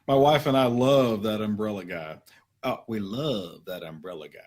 My wife and I love that umbrella guy. Oh, we love that umbrella guy.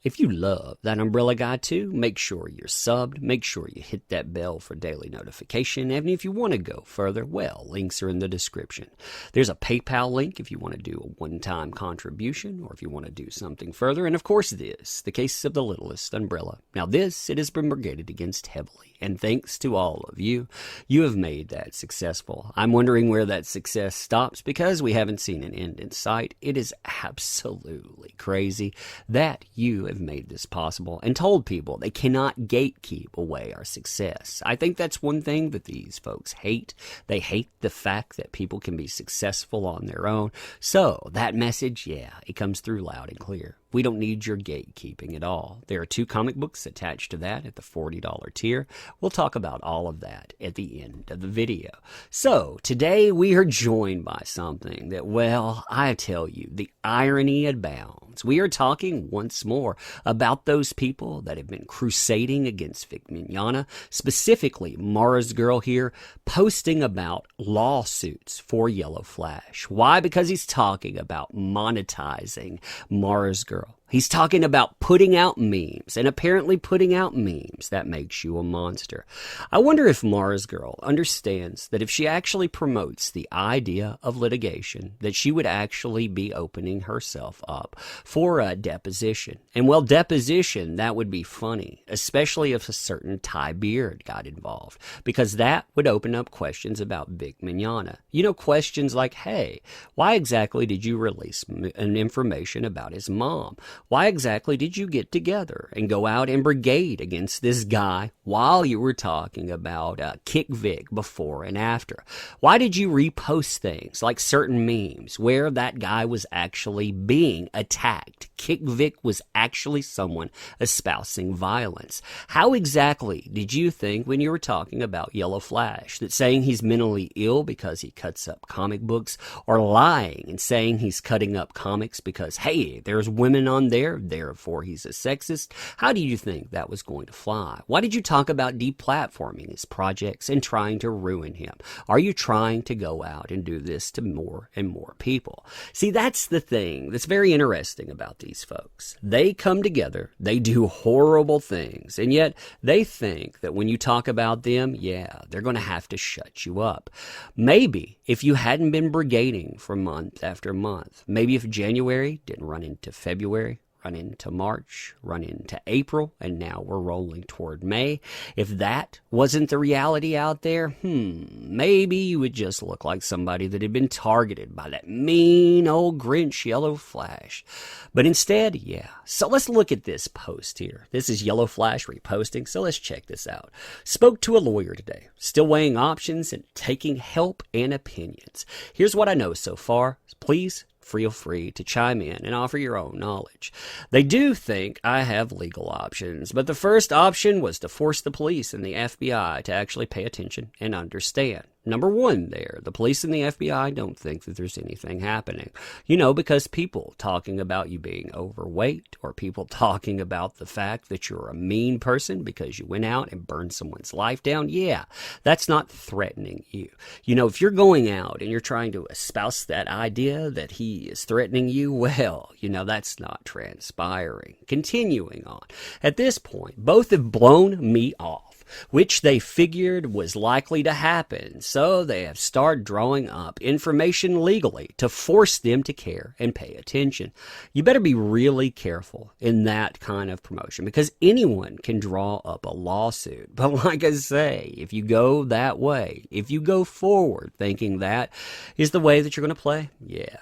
If you love that umbrella guy too, make sure you're subbed, make sure you hit that bell for daily notification, and if you want to go further, well, links are in the description. There's a PayPal link if you want to do a one-time contribution, or if you want to do something further, and of course this, the case of the littlest umbrella. Now this, it has been brigaded against heavily, and thanks to all of you, you have made that successful. I'm wondering where that success stops, because we haven't seen an end in sight. It is absolutely crazy that you have made this possible and told people they cannot gatekeep away our success. I think that's one thing that these folks hate. They hate the fact that people can be successful on their own. So that message, yeah, it comes through loud and clear. We don't need your gatekeeping at all. There are 2 comic books attached to that at the $40 tier. We'll talk about all of that at the end of the video. So today we are joined by something that, well, I tell you, the irony abounds. We are talking once more about those people that have been crusading against Vic Mignogna, specifically MARZGURL here, posting about lawsuits for Yellow Flash. Why? Because he's talking about monetizing MARZGURL. He's talking about putting out memes, and apparently putting out memes, that makes you a monster. I wonder if MARZGURL understands that if she actually promotes the idea of litigation, that she would actually be opening herself up for a deposition. And well, deposition, that would be funny, especially if a certain Thai beard got involved, because that would open up questions about Vic Mignogna. You know, questions like, hey, why exactly did you release an information about his mom? Why exactly did you get together and go out and brigade against this guy while you were talking about KICKVIC before and after? Why did you repost things like certain memes where that guy was actually being attacked? KICKVIC was actually someone espousing violence. How exactly did you think when you were talking about Yellow Flash that saying he's mentally ill because he cuts up comic books, or lying and saying he's cutting up comics because, hey, there's women on there, therefore he's a sexist? How do you think that was going to fly? Why did you talk about deplatforming his projects and trying to ruin him? Are you trying to go out and do this to more and more people? See, that's the thing that's very interesting about these folks. They come together, they do horrible things, and yet they think that when you talk about them, yeah, they're going to have to shut you up. Maybe if you hadn't been brigading for month after month, maybe if January didn't run into February, run into March, run into April, and now we're rolling toward May. If that wasn't the reality out there, maybe you would just look like somebody that had been targeted by that mean old Grinch Yellow Flash. But instead, yeah. So let's look at this post here. This is Yellow Flash reposting, so let's check this out. Spoke to a lawyer today, still weighing options and taking help and opinions. Here's what I know so far. Please feel free to chime in and offer your own knowledge. They do think I have legal options, but the first option was to force the police and the FBI to actually pay attention and understand. Number one there, the police and the FBI don't think that there's anything happening. You know, because people talking about you being overweight, or people talking about the fact that you're a mean person because you went out and burned someone's life down, yeah, that's not threatening you. You know, if you're going out and you're trying to espouse that idea that he is threatening you, well, you know, that's not transpiring. Continuing on. At this point, both have blown me off, which they figured was likely to happen, so they have started drawing up information legally to force them to care and pay attention. You better be really careful in that kind of promotion, because anyone can draw up a lawsuit. But like I say, if you go that way, if you go forward thinking that is the way that you're going to play, yeah.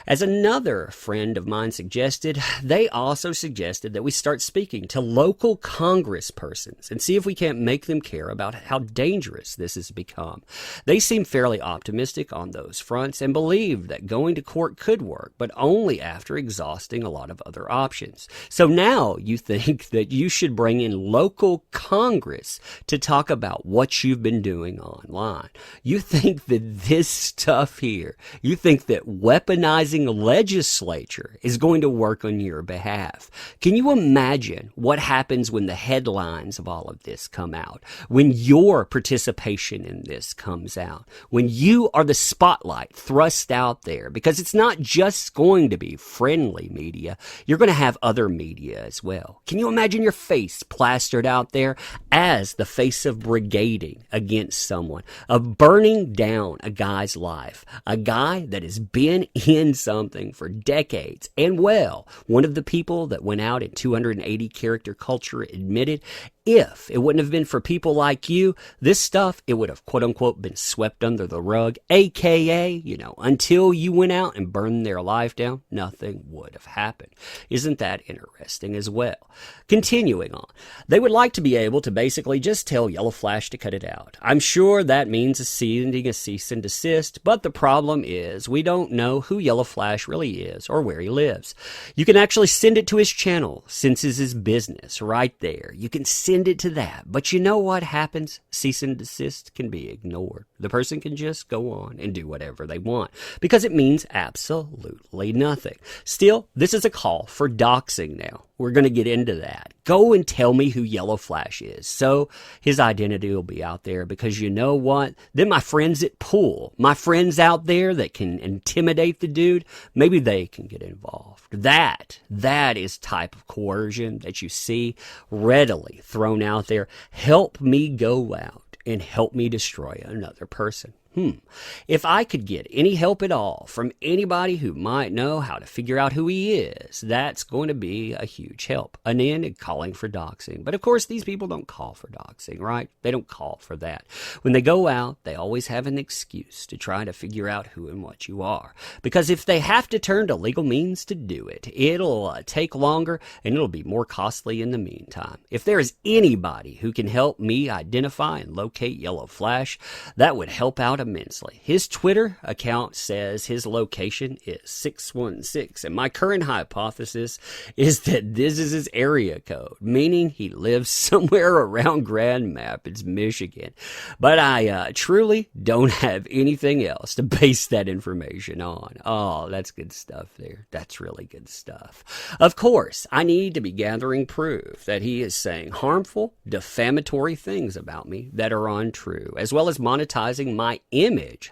As another friend of mine suggested, they also suggested that we start speaking to local congresspersons and see if we can't make them care about how dangerous this has become. They seem fairly optimistic on those fronts and believe that going to court could work, but only after exhausting a lot of other options. So now you think that you should bring in local Congress to talk about what you've been doing online. You think that this stuff here, you think that weaponizing legislature is going to work on your behalf. Can you imagine what happens when the headlines of all of this come out? out, when your participation in this comes out, when you are the spotlight thrust out there, because it's not just going to be friendly media, you're going to have other media as well. Can you imagine your face plastered out there as the face of brigading against someone, of burning down a guy's life, a guy that has been in something for decades? And well, one of the people that went out in 280 character culture admitted, if it wouldn't have been for people like you, this stuff, it would have quote unquote been swept under the rug, aka, until you went out and burned their life down, nothing would have happened. Isn't that interesting as well? Continuing on, they would like to be able to basically just tell Yellow Flash to cut it out. I'm sure that means sending a cease and desist, but the problem is we don't know who Yellow Flash really is or where he lives. You can actually send it to his channel, since it's his business right there. You can send it to that. But you know what happens? Cease and desist can be ignored. The person can just go on and do whatever they want because it means absolutely nothing. Still, this is a call for doxing now. We're going to get into that. Go and tell me who Yellow Flash is, so his identity will be out there, because you know what? Then my friends at Pool, my friends out there that can intimidate the dude, maybe they can get involved. That is type of coercion that you see readily thrown out there. Help me go out and help me destroy another person. If I could get any help at all from anybody who might know how to figure out who he is, that's going to be a huge help. And then calling for doxing. But of course, these people don't call for doxing, right? They don't call for that. When they go out, they always have an excuse to try to figure out who and what you are. Because if they have to turn to legal means to do it, it'll take longer and it'll be more costly in the meantime. If there is anybody who can help me identify and locate Yellow Flash, that would help out immensely. His Twitter account says his location is 616, and my current hypothesis is that this is his area code, meaning he lives somewhere around Grand Rapids, Michigan. But I truly don't have anything else to base that information on. Oh, that's good stuff there. That's really good stuff. Of course, I need to be gathering proof that he is saying harmful, defamatory things about me that are untrue, as well as monetizing my image,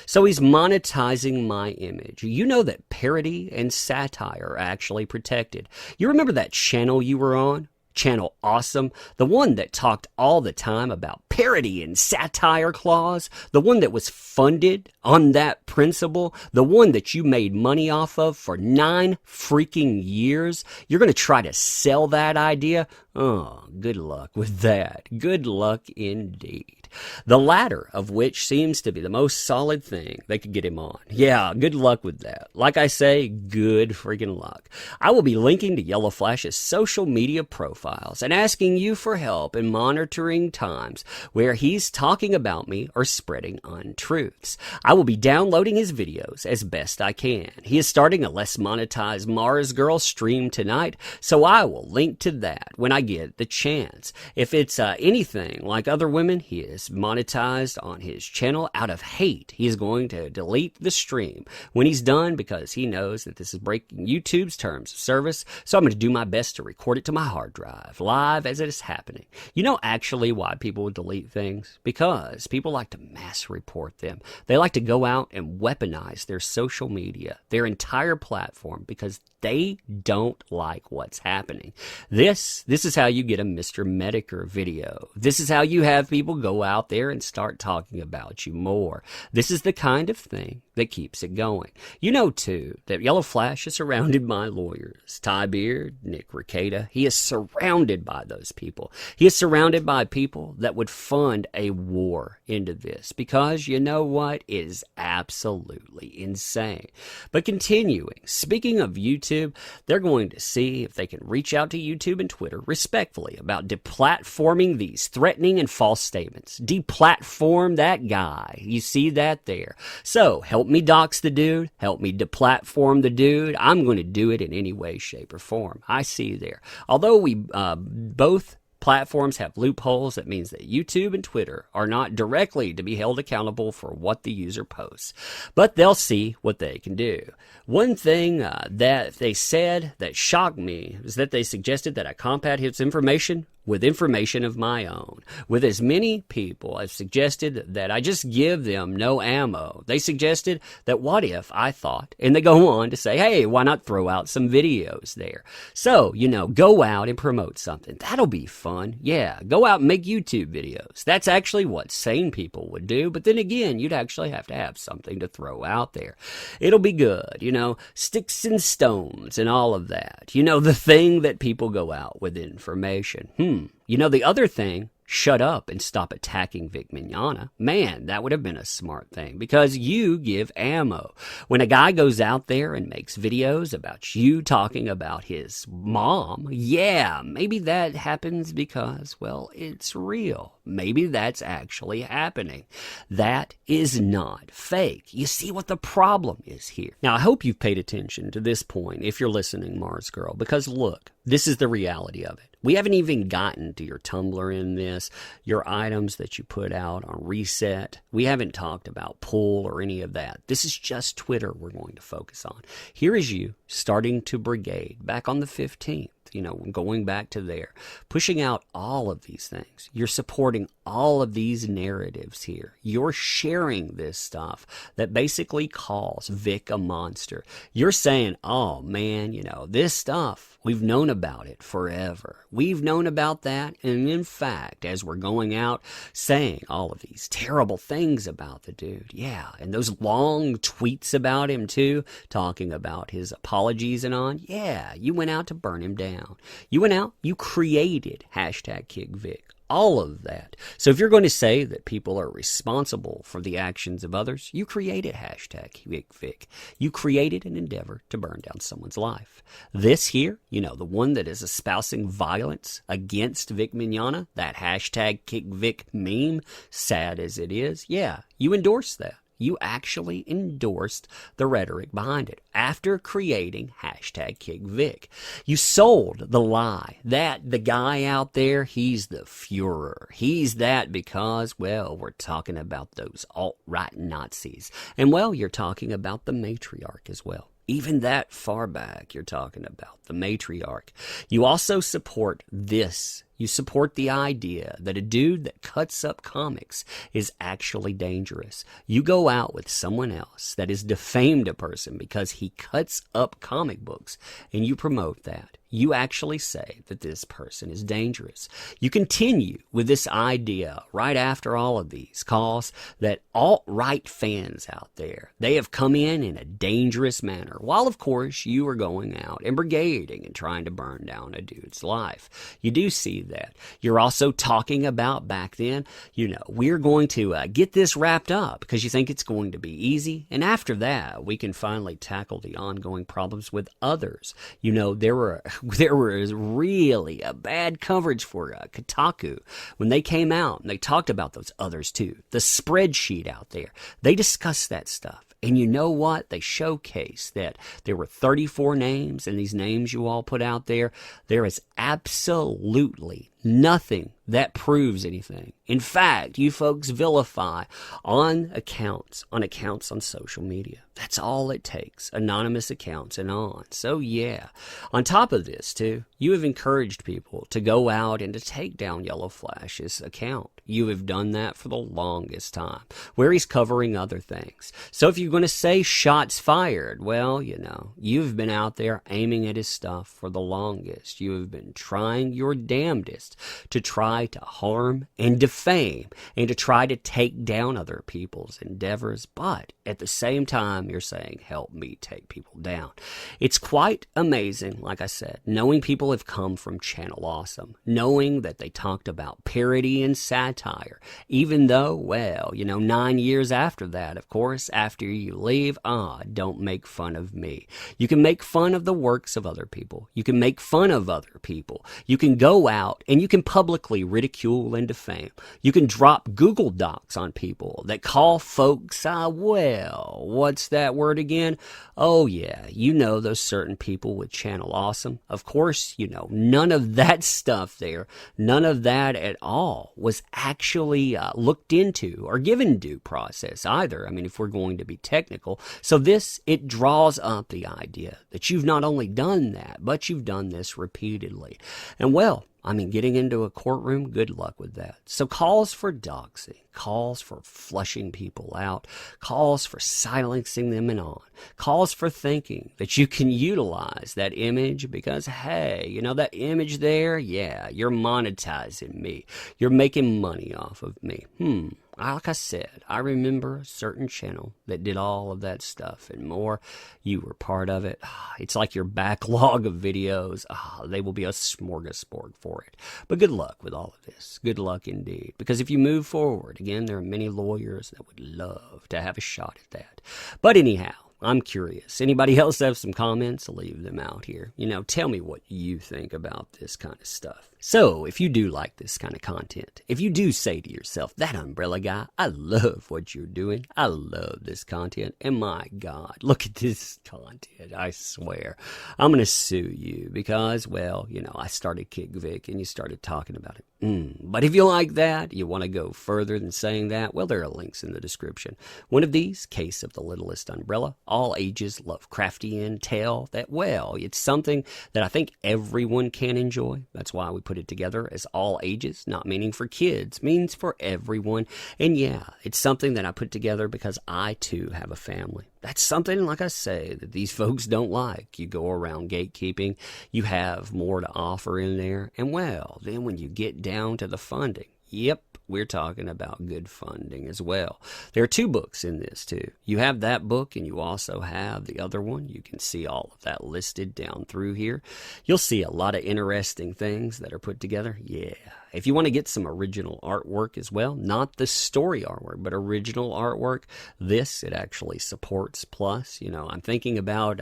So he's monetizing my image. You know that parody and satire are actually protected. You remember that channel you were on? Channel Awesome, the one that talked all the time about parody and satire clause, the one that was funded on that principle, the one that you made money off of for 9 freaking years. You're going to try to sell that idea? Oh, good luck with that. Good luck indeed. The latter of which seems to be the most solid thing they could get him on. Yeah, good luck with that. Like I say, good freaking luck. I will be linking to Yellow Flash's social media profiles and asking you for help in monitoring times where he's talking about me or spreading untruths. I will be downloading his videos as best I can. He is starting a less monetized MARZGURL stream tonight, so I will link to that when I get the chance. If it's anything like other women, he is monetized on his channel. Out of hate, he is going to delete the stream when he's done, because he knows that this is breaking YouTube's terms of service. So I'm going to do my best to record it to my hard drive live as it is happening. You know actually why people would delete things? Because people like to mass report them. They like to go out and weaponize their social media, their entire platform, because they don't like what's happening. This is how you get a Mr. Medicare video. This is how you have people go out there and start talking about you more. This is the kind of thing that keeps it going. You know, too, that Yellow Flash is surrounded by lawyers. Ty Beard, Nick Rekieta. He is surrounded by those people. He is surrounded by people that would fund a war into this, because you know what? It is absolutely insane. But continuing, speaking of YouTube, they're going to see if they can reach out to YouTube and Twitter respectfully about deplatforming these threatening and false statements. Deplatform that guy. You see that there. So help me dox the dude. Help me deplatform the dude. I'm going to do it in any way, shape, or form. I see there. Although we both platforms have loopholes, that means that YouTube and Twitter are not directly to be held accountable for what the user posts, but they'll see what they can do. One thing that they said that shocked me is that they suggested that I combat his information with information of my own, with as many people as suggested that I just give them no ammo. They suggested that what if I thought, and they go on to say, hey, why not throw out some videos there? So, go out and promote something. That'll be fun. Yeah, go out and make YouTube videos. That's actually what sane people would do. But then again, you'd actually have to have something to throw out there. It'll be good, sticks and stones and all of that. The thing that people go out with information. The other thing, shut up and stop attacking Vic Mignogna. Man, that would have been a smart thing because you give ammo. When a guy goes out there and makes videos about you talking about his mom, yeah, maybe that happens because, well, it's real. Maybe that's actually happening. That is not fake. You see what the problem is here. Now, I hope you've paid attention to this point if you're listening, MARZGURL, because look, this is the reality of it. We haven't even gotten to your Tumblr in this, your items that you put out on Reset. We haven't talked about Pull or any of that. This is just Twitter we're going to focus on. Here is you starting to brigade back on the 15th. Going back to there, pushing out all of these things. You're supporting all of these narratives here. You're sharing this stuff that basically calls Vic a monster. You're saying, oh man, this stuff, we've known about it forever. We've known about that. And in fact, as we're going out saying all of these terrible things about the dude, yeah, and those long tweets about him too, talking about his apologies and on, yeah, you went out to burn him down. You went out, you created #KickVic, all of that. So if you're going to say that people are responsible for the actions of others, you created #KickVic. You created an endeavor to burn down someone's life. This here, the one that is espousing violence against Vic Mignogna, that #KickVic meme, sad as it is, yeah, you endorsed that. You actually endorsed the rhetoric behind it after creating #KickVic. You sold the lie that the guy out there, he's the Fuhrer. He's that because, well, we're talking about those alt-right Nazis. And, well, you're talking about the matriarch as well. Even that far back, you're talking about the matriarch. You also support this. You support the idea that a dude that cuts up comics is actually dangerous. You go out with someone else that has defamed a person because he cuts up comic books, and you promote that. You actually say that this person is dangerous. You continue with this idea right after all of these calls that alt-right fans out there, they have come in a dangerous manner, while of course you are going out and brigading and trying to burn down a dude's life. You do see that. You're also talking about back then, we're going to get this wrapped up because you think it's going to be easy. And after that, we can finally tackle the ongoing problems with others. There was really a bad coverage for Kotaku when they came out and they talked about those others too. The spreadsheet out there, they discussed that stuff. And you know what? They showcased that there were 34 names, and these names you all put out there, there is absolutely nothing that proves anything. In fact, you folks vilify on accounts on social media. That's all it takes. Anonymous accounts and on. So yeah, on top of this too, you have encouraged people to go out and to take down Yellow Flash's account. You have done that for the longest time, where he's covering other things. So if you're going to say shots fired, well, you've been out there aiming at his stuff for the longest. You have been trying your damnedest to try to harm and defame and to try to take down other people's endeavors. But at the same time, you're saying, help me take people down. It's quite amazing, like I said, knowing people have come from Channel Awesome, knowing that they talked about parody and satire, even though, 9 years after that, of course, after you leave, don't make fun of me. You can make fun of the works of other people. You can make fun of other people. You can go out and you can publicly ridicule and defame. You can drop Google Docs on people that call folks, what's that word again? Oh yeah, those certain people with Channel Awesome. Of course, none of that stuff there, none of that at all was actually looked into or given due process either. I mean, if we're going to be technical. So it draws up the idea that you've not only done that, but you've done this repeatedly. And well, I mean, getting into a courtroom, good luck with that. So calls for doxing, calls for flushing people out, calls for silencing them and on, calls for thinking that you can utilize that image because, hey, you know, that image there, yeah, you're monetizing me. You're making money off of me. Like I said, I remember a certain channel that did all of that stuff and more. You were part of it. It's like your backlog of videos. They will be a smorgasbord for it. But good luck with all of this. Good luck indeed. Because if you move forward, again, there are many lawyers that would love to have a shot at that. But anyhow, I'm curious. Anybody else have some comments? Leave them out here. You know, tell me what you think about this kind of stuff. So, if you do like this kind of content, if you do say to yourself, that umbrella guy, I love what you're doing. I love this content. And my God, look at this content. I swear. I'm going to sue you because, well, you know, I started KICKVIC and you started talking about it. But if you like that, you want to go further than saying that, well, there are links in the description. One of these, Case of the Littlest Umbrella, all ages Lovecraftian tale that, well, it's something that I think everyone can enjoy. That's why we put it together as all ages, not meaning for kids, means for everyone. And yeah, it's something that I put together because I too have a family. That's something, like I say, that these folks don't like. You go around gatekeeping, you have more to offer in there, and well, then when you get down to the funding, yep, we're talking about good funding as well. There are 2 books in this too. You have that book and you also have the other one. You can see all of that listed down through here. You'll see a lot of interesting things that are put together. Yeah. If you want to get some original artwork as well, not the story artwork, but original artwork, it actually supports plus. You know, I'm thinking about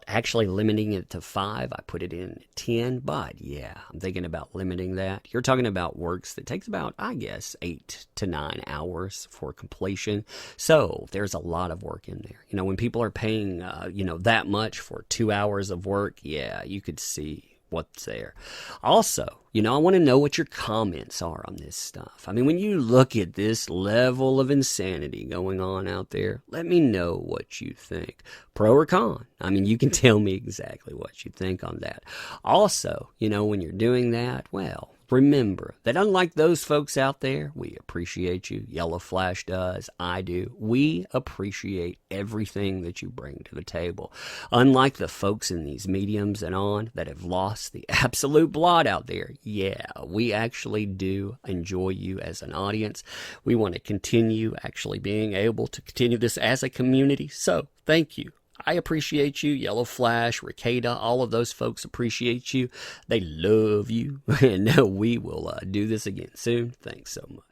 actually limiting it to 5. I put it in 10, but yeah, I'm thinking about limiting that. You're talking about works that takes about, I guess, 8 to 9 hours for completion. So there's a lot of work in there. You know, when people are paying, that much for 2 hours of work, yeah, you could see what's there. Also, you know, I want to know what your comments are on this stuff. I mean, when you look at this level of insanity going on out there, let me know what you think. Pro or con? I mean, you can tell me exactly what you think on that. Also, you know, when you're doing that, well, remember that unlike those folks out there, we appreciate you. Yellow Flash does. I do. We appreciate everything that you bring to the table. Unlike the folks in these mediums and on that have lost the absolute blot out there, yeah, we actually do enjoy you as an audience. We want to continue actually being able to continue this as a community. So thank you. I appreciate you. Yellow Flash, Ricada, all of those folks appreciate you. They love you. And we will do this again soon. Thanks so much.